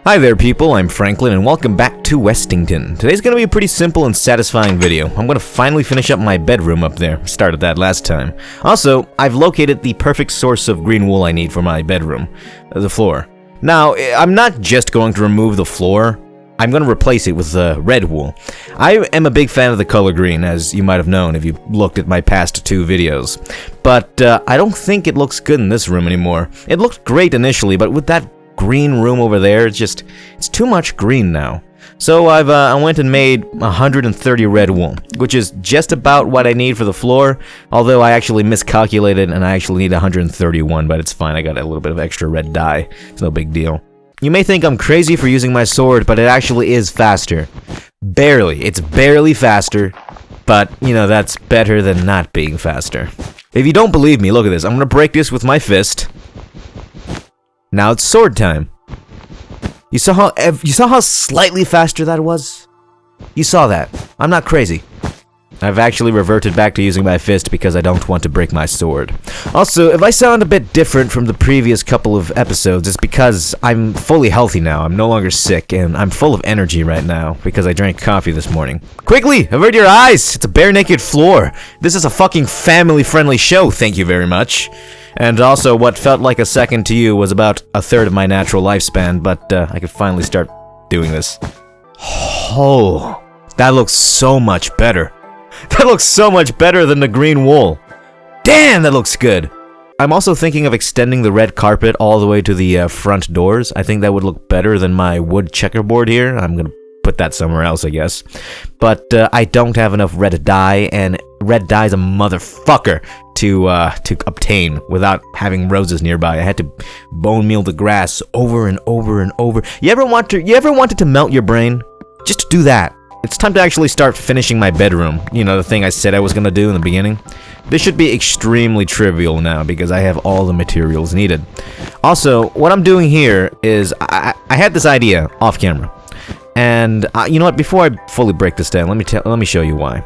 Hi there people, I'm Franklin and welcome back to Westington. Today's gonna be a pretty simple and satisfying video. I'm gonna finally finish up my bedroom up there. Started that last time. Also, I've located the perfect source of green wool I need for my bedroom. The floor. Now, I'm not just going to remove the floor. I'm going to replace it with red wool. I am a big fan of the color green, as you might have known if you looked at my past two videos. But I don't think it looks good in this room anymore. It looked great initially, but with that green room over there, it's too much green now. So I went and made 130 red wool, which is just about what I need for the floor, although I actually miscalculated and I actually need 131, but it's fine, I got a little bit of extra red dye. It's no big deal. You may think I'm crazy for using my sword, but it actually is faster. Barely. It's barely faster, but, you know, that's better than not being faster. If you don't believe me, look at this. I'm gonna break this with my fist. Now it's sword time. You saw how slightly faster that was? You saw that. I'm not crazy. I've actually reverted back to using my fist because I don't want to break my sword. Also, if I sound a bit different from the previous couple of episodes, it's because I'm fully healthy now. I'm no longer sick, and I'm full of energy right now because I drank coffee this morning. Quickly, avert your eyes! It's a bare naked floor. This is a fucking family-friendly show, thank you very much. And also, what felt like a second to you was about a third of my natural lifespan, but I could finally start doing this. Oh, that looks so much better. That looks so much better than the green wool. Damn, that looks good. I'm also thinking of extending the red carpet all the way to the front doors. I think that would look better than my wood checkerboard here. I'm gonna put that somewhere else, I guess. But I don't have enough red dye, and red dye is a motherfucker to obtain without having roses nearby. I had to bone meal the grass over and over and over. You ever wanted to melt your brain? Just do that. It's time to actually start finishing my bedroom. You know, the thing I said I was gonna do in the beginning. This should be extremely trivial now because I have all the materials needed. Also, what I'm doing here is I had this idea off camera. And you know what? Before I fully break this down, let me show you why.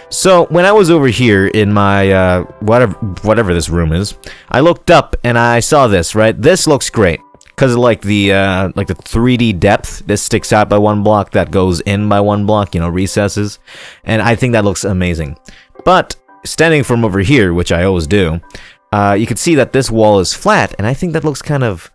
So when I was over here in my whatever this room is, I looked up and I saw this. Right, this looks great because of like the 3D depth. This sticks out by one block, that goes in by one block. You know, recesses, and I think that looks amazing. But standing from over here, which I always do, you can see that this wall is flat, and I think that looks kind of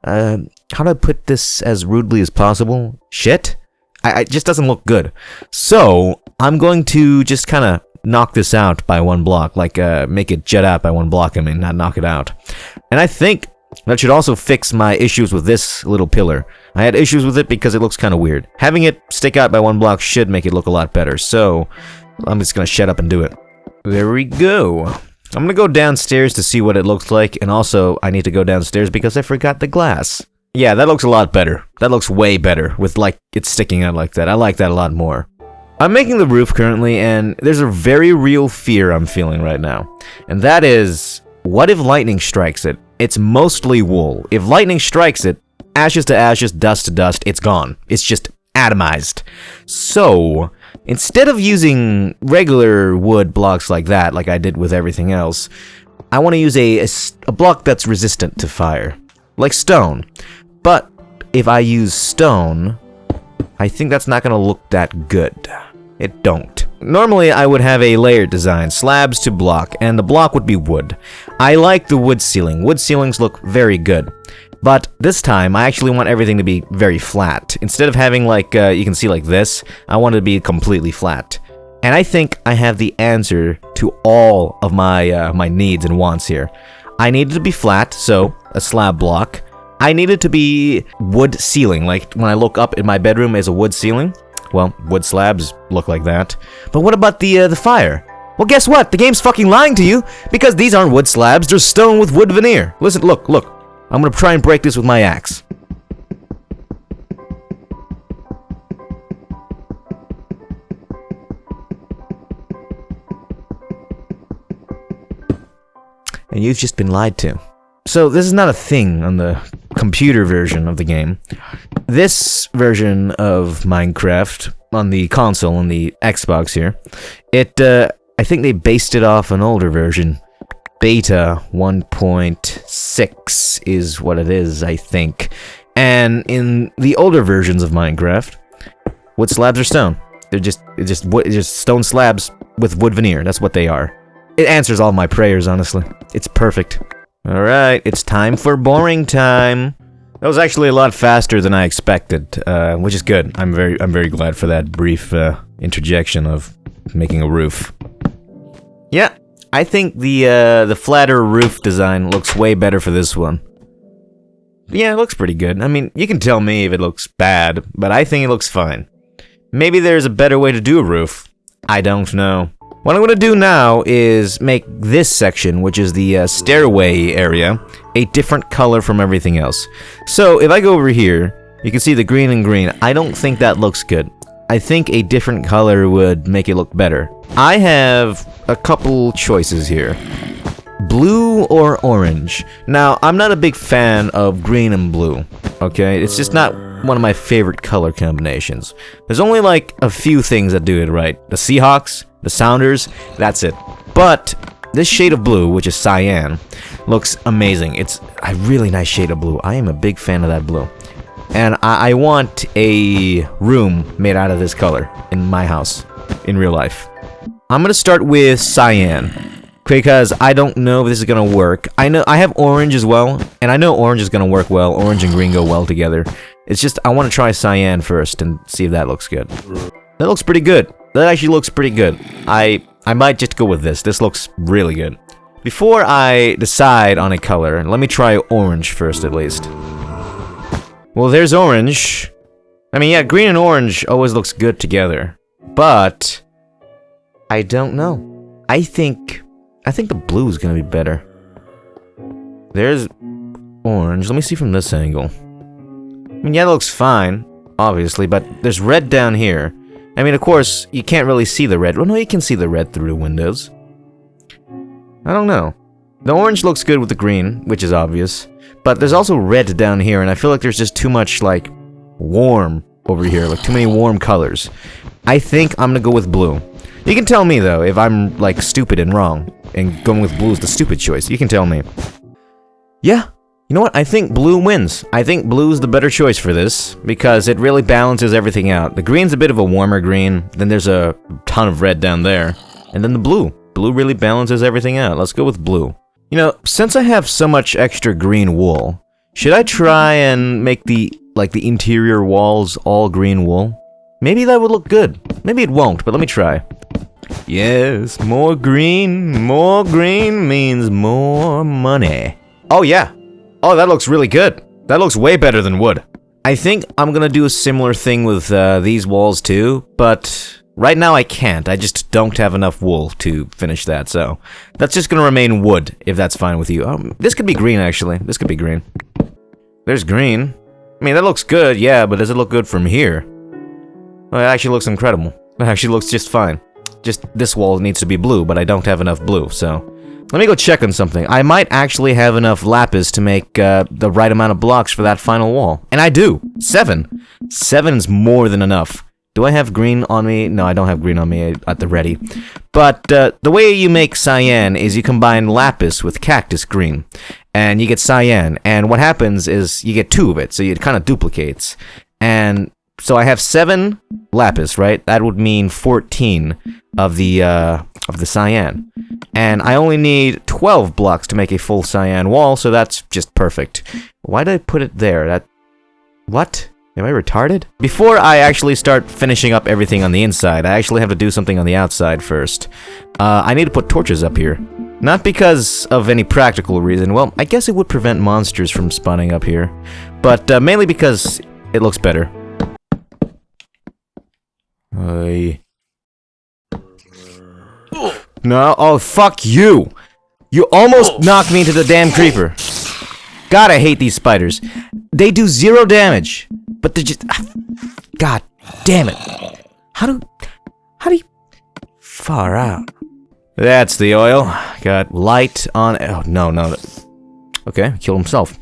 how do I put this as rudely as possible? Shit. It just doesn't look good. So, I'm going to just kind of knock this out by one block, like make it jet out by one block, I mean, not knock it out. And I think that should also fix my issues with this little pillar. I had issues with it because it looks kind of weird. Having it stick out by one block should make it look a lot better, so I'm just going to shut up and do it. There we go. I'm going to go downstairs to see what it looks like, and also I need to go downstairs because I forgot the glass. Yeah, that looks a lot better. That looks way better with like it sticking out like that. I like that a lot more. I'm making the roof currently, and there's a very real fear I'm feeling right now. And that is, what if lightning strikes it? It's mostly wool. If lightning strikes it, ashes to ashes, dust to dust, it's gone. It's just atomized. So, instead of using regular wood blocks like that, like I did with everything else, I want to use a block that's resistant to fire. Like stone. But if I use stone, I think that's not going to look that good. It don't. Normally I would have a layered design, slabs to block, and the block would be wood. I like the wood ceiling. Wood ceilings look very good. But this time, I actually want everything to be very flat. Instead of having like, you can see like this, I want it to be completely flat. And I think I have the answer to all of my my needs and wants here. I need it to be flat, so a slab block. I need it to be wood ceiling, like when I look up in my bedroom as a wood ceiling. Well, wood slabs look like that. But what about the fire? Well, guess what? The game's fucking lying to you, because these aren't wood slabs, they're stone with wood veneer. Listen, look. I'm gonna try and break this with my axe. And you've just been lied to. So this is not a thing on the computer version of the game. This version of Minecraft on the console, on the Xbox here, I think they based it off an older version. Beta 1.6 is what it is, I think. And in the older versions of Minecraft, wood slabs are stone. They're just stone slabs with wood veneer. That's what they are. It answers all my prayers, honestly. It's perfect. Alright, it's time for boring time. That was actually a lot faster than I expected, which is good. I'm very glad for that brief interjection of making a roof. Yeah, I think the flatter roof design looks way better for this one. Yeah, it looks pretty good. I mean, you can tell me if it looks bad, but I think it looks fine. Maybe there's a better way to do a roof. I don't know. What I'm going to do now is make this section, which is the stairway area, a different color from everything else. So, if I go over here, you can see the green and green. I don't think that looks good. I think a different color would make it look better. I have a couple choices here. Blue or orange. Now, I'm not a big fan of green and blue, okay? It's just not one of my favorite color combinations. There's only like a few things that do it right. The Seahawks, the Sounders, that's it. But this shade of blue, which is cyan, looks amazing. It's a really nice shade of blue. I am a big fan of that blue. And I want a room made out of this color in my house, in real life. I'm gonna start with cyan, because I don't know if this is gonna work. I know I have orange as well, and I know orange is gonna work well. Orange and green go well together. It's just I want to try cyan first and see if that looks good. That looks pretty good. That actually looks pretty good. I might just go with this. This looks really good. Before I decide on a color, let me try orange first at least. Well, there's orange. I mean, yeah, green and orange always looks good together. But I don't know. I think the blue is gonna be better. There's orange. Let me see from this angle. I mean, yeah, that looks fine, obviously, but there's red down here. I mean, of course, you can't really see the red. Well, no, you can see the red through the windows. I don't know. The orange looks good with the green, which is obvious. But there's also red down here, and I feel like there's just too much, like, warm over here. Like, too many warm colors. I think I'm gonna go with blue. You can tell me, though, if I'm, like, stupid and wrong, and going with blue is the stupid choice. You can tell me. Yeah. You know what? I think blue wins. I think blue is the better choice for this, because it really balances everything out. The green's a bit of a warmer green, then there's a ton of red down there, and then the blue. Blue really balances everything out. Let's go with blue. You know, since I have so much extra green wool, should I try and make the interior walls all green wool? Maybe that would look good. Maybe it won't, but let me try. Yes, more green means more money. Oh yeah. Oh, that looks really good. That looks way better than wood. I think I'm gonna do a similar thing with these walls too, but right now I can't. I just don't have enough wool to finish that, so that's just gonna remain wood, if that's fine with you. This could be green, actually. This could be green. There's green. I mean, that looks good, yeah, but does it look good from here? Well, it actually looks incredible. It actually looks just fine. Just this wall needs to be blue, but I don't have enough blue, so let me go check on something. I might actually have enough lapis to make the right amount of blocks for that final wall. And I do! 7! 7's more than enough. Do I have green on me? No, I don't have green on me at the ready. But the way you make cyan is you combine lapis with cactus green. And you get cyan. And what happens is you get 2 of it, so it kind of duplicates. And so I have 7 lapis, right? That would mean 14 of the cyan. And I only need 12 blocks to make a full cyan wall, so that's just perfect. Why did I put it there? What? Am I retarded? Before I actually start finishing up everything on the inside, I actually have to do something on the outside first. I need to put torches up here. Not because of any practical reason. Well, I guess it would prevent monsters from spawning up here. But mainly because it looks better. No, oh, fuck you! You almost knocked me into the damn creeper. God, I hate these spiders. They do 0 damage, but they're just... God damn it. How do you... Far out. That's the oil. Got light on... Oh, no. Okay, killed himself.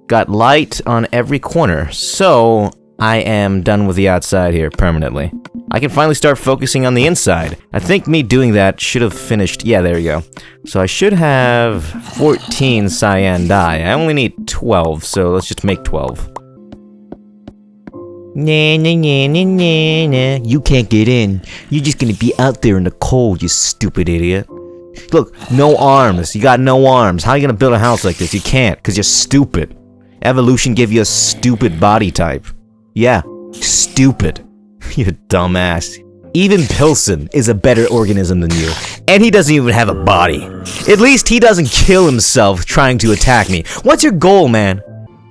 Got light on every corner, so I am done with the outside here permanently. I can finally start focusing on the inside. I think me doing that should have finished... Yeah, there you go. So I should have 14 cyan dye. I only need 12, so let's just make 12. Nah, nah, nah, nah, nah, nah. You can't get in. You're just gonna be out there in the cold, you stupid idiot. Look, no arms. You got no arms. How are you gonna build a house like this? You can't, because you're stupid. Evolution gave you a stupid body type. Yeah, stupid. You dumbass. Even Pilsen is a better organism than you. And he doesn't even have a body. At least he doesn't kill himself trying to attack me. What's your goal, man?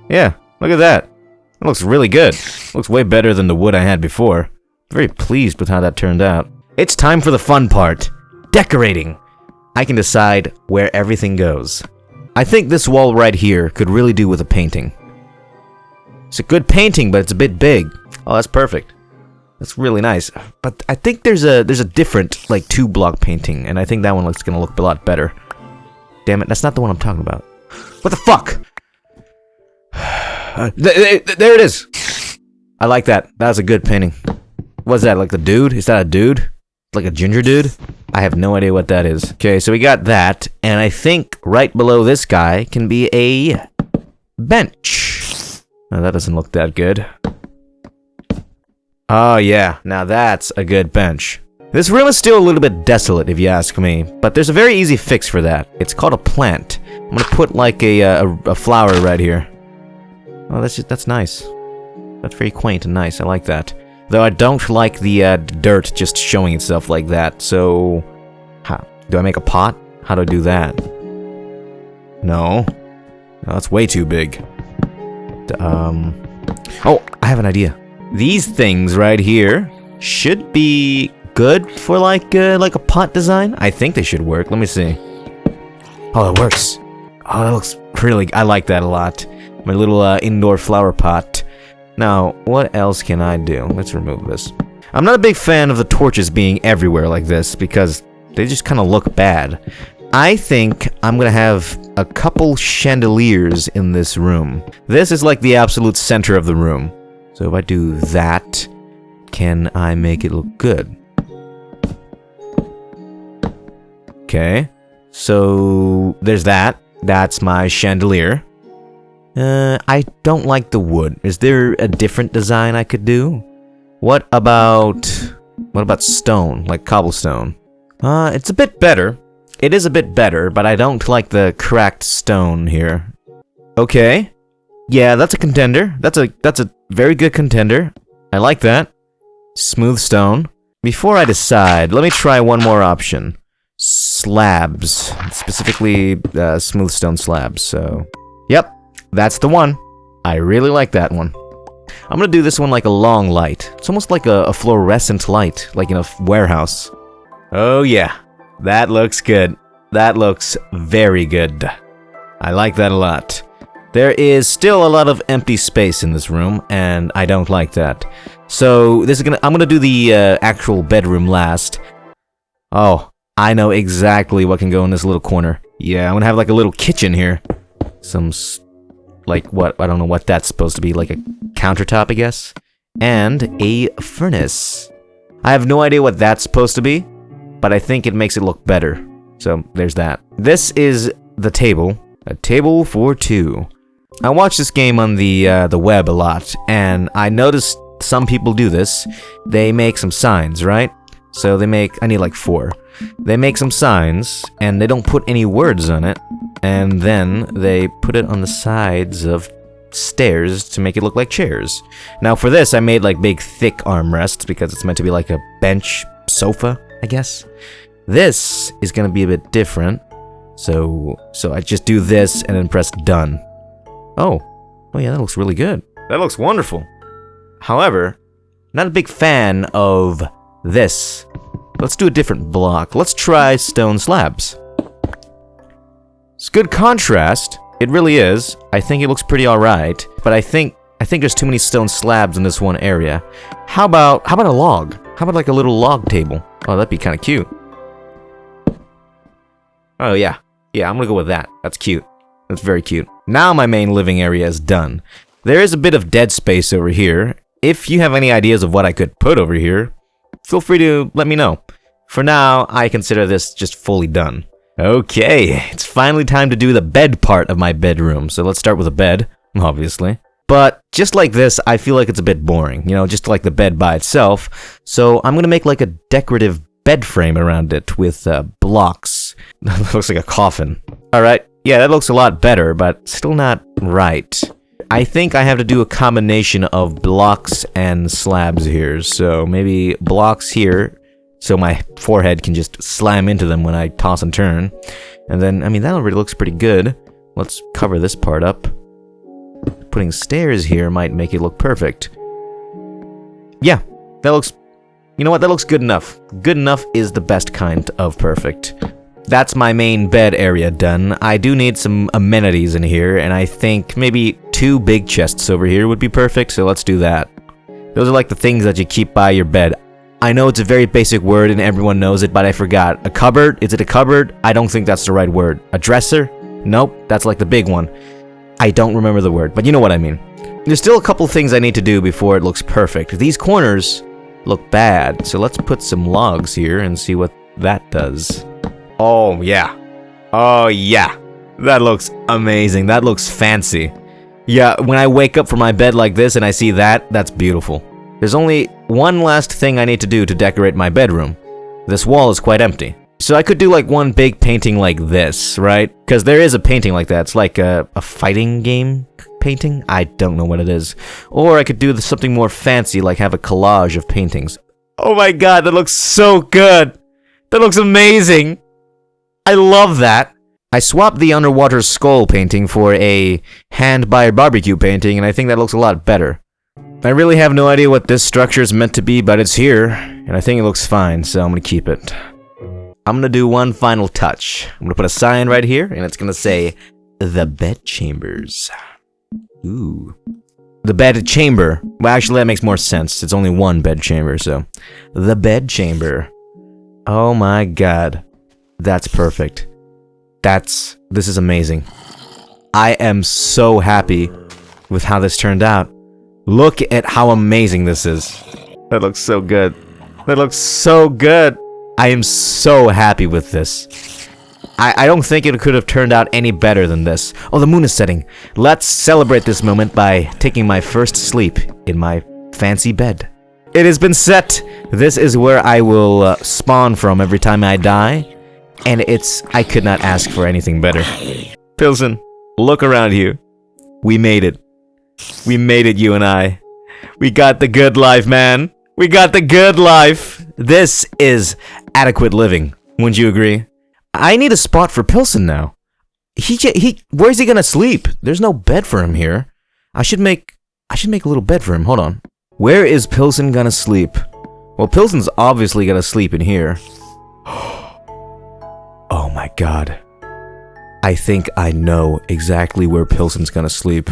Yeah, look at that. It looks really good. Looks way better than the wood I had before. Very pleased with how that turned out. It's time for the fun part. Decorating. I can decide where everything goes. I think this wall right here could really do with a painting. It's a good painting, but it's a bit big. Oh, that's perfect. That's really nice. But I think there's a different, like, 2-block painting, and I think that one looks gonna look a lot better. Damn it, that's not the one I'm talking about. What the fuck? There it is! I like that. That's a good painting. What's that, like the dude? Is that a dude? Like a ginger dude? I have no idea what that is. Okay, so we got that, and I think right below this guy can be a bench. Now that doesn't look that good. Oh yeah, now that's a good bench. This room is still a little bit desolate if you ask me, but there's a very easy fix for that. It's called a plant. I'm gonna put like a flower right here. Oh, that's nice. That's very quaint and nice, I like that. Though I don't like the dirt just showing itself like that, so... do I make a pot? How do I do that? No. No, that's way too big. Oh, I have an idea. These things right here should be good for like a pot design. I think they should work. Let me see. Oh, it works. Oh, that looks really... I like that a lot. My little indoor flower pot. Now, what else can I do? Let's remove this. I'm not a big fan of the torches being everywhere like this because they just kind of look bad. I think I'm gonna have a couple chandeliers in this room. This is like the absolute center of the room. So if I do that, can I make it look good? Okay. So there's that. That's my chandelier. I don't like the wood. Is there a different design I could do? What about stone, like cobblestone? It's a bit better. It is a bit better, but I don't like the cracked stone here. Okay. Yeah, that's a contender. That's a very good contender. I like that. Smooth stone. Before I decide, let me try one more option. Slabs. Specifically, smooth stone slabs, so... Yep. That's the one. I really like that one. I'm gonna do this one like a long light. It's almost like a fluorescent light, like in a warehouse. Oh yeah, that looks good. That looks very good. I like that a lot. There is still a lot of empty space in this room, and I don't like that. So I'm gonna do the actual bedroom last. Oh, I know exactly what can go in this little corner. Yeah, I'm gonna have like a little kitchen here. Like what? I don't know what that's supposed to be. Like a countertop, I guess? And a furnace. I have no idea what that's supposed to be, but I think it makes it look better. So, there's that. This is the table. A table for two. I watch this game on the web a lot, and I noticed some people do this. They make some signs, right? So I need like 4. They make some signs, and they don't put any words on it, and then they put it on the sides of stairs to make it look like chairs. Now for this, I made like big thick armrests because it's meant to be like a bench sofa, I guess. This is gonna be a bit different, so I just do this and then press done. Oh yeah, that looks really good. That looks wonderful. However, not a big fan of this. Let's do a different block. Let's try stone slabs. It's good contrast. It really is. I think it looks pretty alright. But I think there's too many stone slabs in this one area. How about a log? How about like a little log table? Oh, that'd be kind of cute. Oh yeah. Yeah, I'm gonna go with that. That's cute. That's very cute. Now my main living area is done. There is a bit of dead space over here. If you have any ideas of what I could put over here, feel free to let me know. For now, I consider this just fully done. Okay, it's finally time to do the bed part of my bedroom. So let's start with a bed, obviously. But just like this, I feel like it's a bit boring, you know, just like the bed by itself. So I'm gonna make like a decorative bed frame around it with blocks. That looks like a coffin. Alright, yeah, that looks a lot better, but still not right. I think I have to do a combination of blocks and slabs here. So maybe blocks here, so my forehead can just slam into them when I toss and turn. And then, I mean, that already looks pretty good. Let's cover this part up. Putting stairs here might make it look perfect. Yeah, that looks... You know what, that looks good enough. Good enough is the best kind of perfect. That's my main bed area done. I do need some amenities in here, and I think maybe 2 big chests over here would be perfect, so let's do that. Those are like the things that you keep by your bed. I know it's a very basic word and everyone knows it, but I forgot. A cupboard? Is it a cupboard? I don't think that's the right word. A dresser? Nope, that's like the big one. I don't remember the word, but you know what I mean. There's still a couple things I need to do before it looks perfect. These corners look bad, so let's put some logs here and see what that does. Oh, yeah. Oh, yeah. That looks amazing. That looks fancy. Yeah, when I wake up from my bed like this and I see that, that's beautiful. There's only one last thing I need to do to decorate my bedroom. This wall is quite empty. So I could do like one big painting like this, right? Because there is a painting like that. It's like a fighting game painting? I don't know what it is. Or I could do something more fancy, like have a collage of paintings. Oh my god, that looks so good! That looks amazing! I love that! I swapped the underwater skull painting for a hand by a barbecue painting, and I think that looks a lot better. I really have no idea what this structure is meant to be, but it's here, and I think it looks fine, so I'm gonna keep it. I'm gonna do one final touch. I'm gonna put a sign right here, and it's gonna say, The Bed Chambers. Ooh. The bed chamber. Well, actually, that makes more sense. It's only one bed chamber, so. The bed chamber. Oh my god. That's perfect. This is amazing. I am so happy with how this turned out. Look at how amazing this is. That looks so good. That looks so good. I am so happy with this. I don't think it could have turned out any better than this. Oh, the moon is setting. Let's celebrate this moment by taking my first sleep in my fancy bed. It has been set. This is where I will spawn from every time I die. And I could not ask for anything better. Pilsen, look around you. We made it. We made it, you and I. We got the good life, man. We got the good life. This is adequate living. Wouldn't you agree? I need a spot for Pilsen now. Where's he gonna sleep? There's no bed for him here. I should make a little bed for him. Hold on. Where is Pilsen gonna sleep? Well, Pilsen's obviously gonna sleep in here. Oh my god. I think I know exactly where Pilsen's gonna sleep.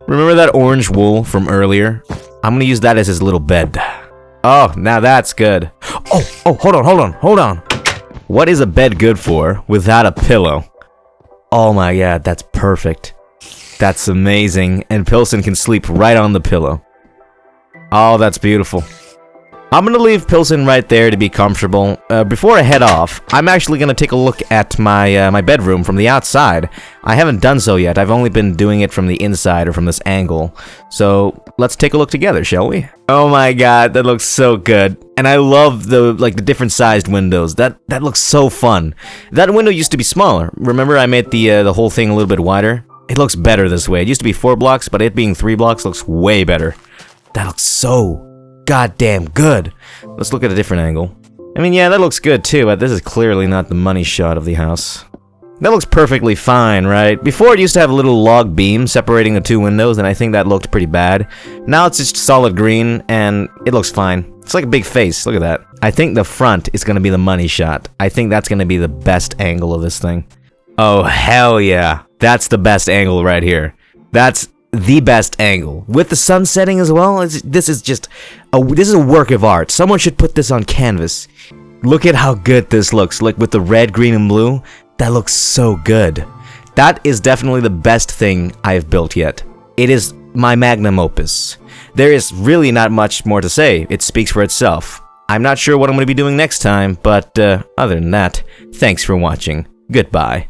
Remember that orange wool from earlier? I'm gonna use that as his little bed. Oh, now that's good. Oh, hold on. What is a bed good for without a pillow? Oh my god, that's perfect. That's amazing, and Pilsen can sleep right on the pillow. Oh, that's beautiful. I'm gonna leave Pilsen right there to be comfortable. Before I head off, I'm actually gonna take a look at my bedroom from the outside. I haven't done so yet. I've only been doing it from the inside or from this angle. So let's take a look together, shall we? Oh my god, that looks so good. And I love the different sized windows. That looks so fun. That window used to be smaller. Remember, I made the whole thing a little bit wider? It looks better this way. It used to be 4 blocks, but it being 3 blocks looks way better. That looks so goddamn good. Let's look at a different angle. I mean, yeah, that looks good too, but this is clearly not the money shot of the house. That looks perfectly fine, right? Before, it used to have a little log beam separating the 2 windows, and I think that looked pretty bad. Now it's just solid green, and it looks fine. It's like a big face, look at that. I think the front is gonna be the money shot. I think that's gonna be the best angle of this thing. Oh, hell yeah. That's the best angle right here. That's the best angle. With the sun setting as well, this is a work of art. Someone should put this on canvas. Look at how good this looks, like with the red, green, and blue. That looks so good. That is definitely the best thing I've built yet. It is my magnum opus. There is really not much more to say. It speaks for itself. I'm not sure what I'm going to be doing next time, but other than that, thanks for watching. Goodbye.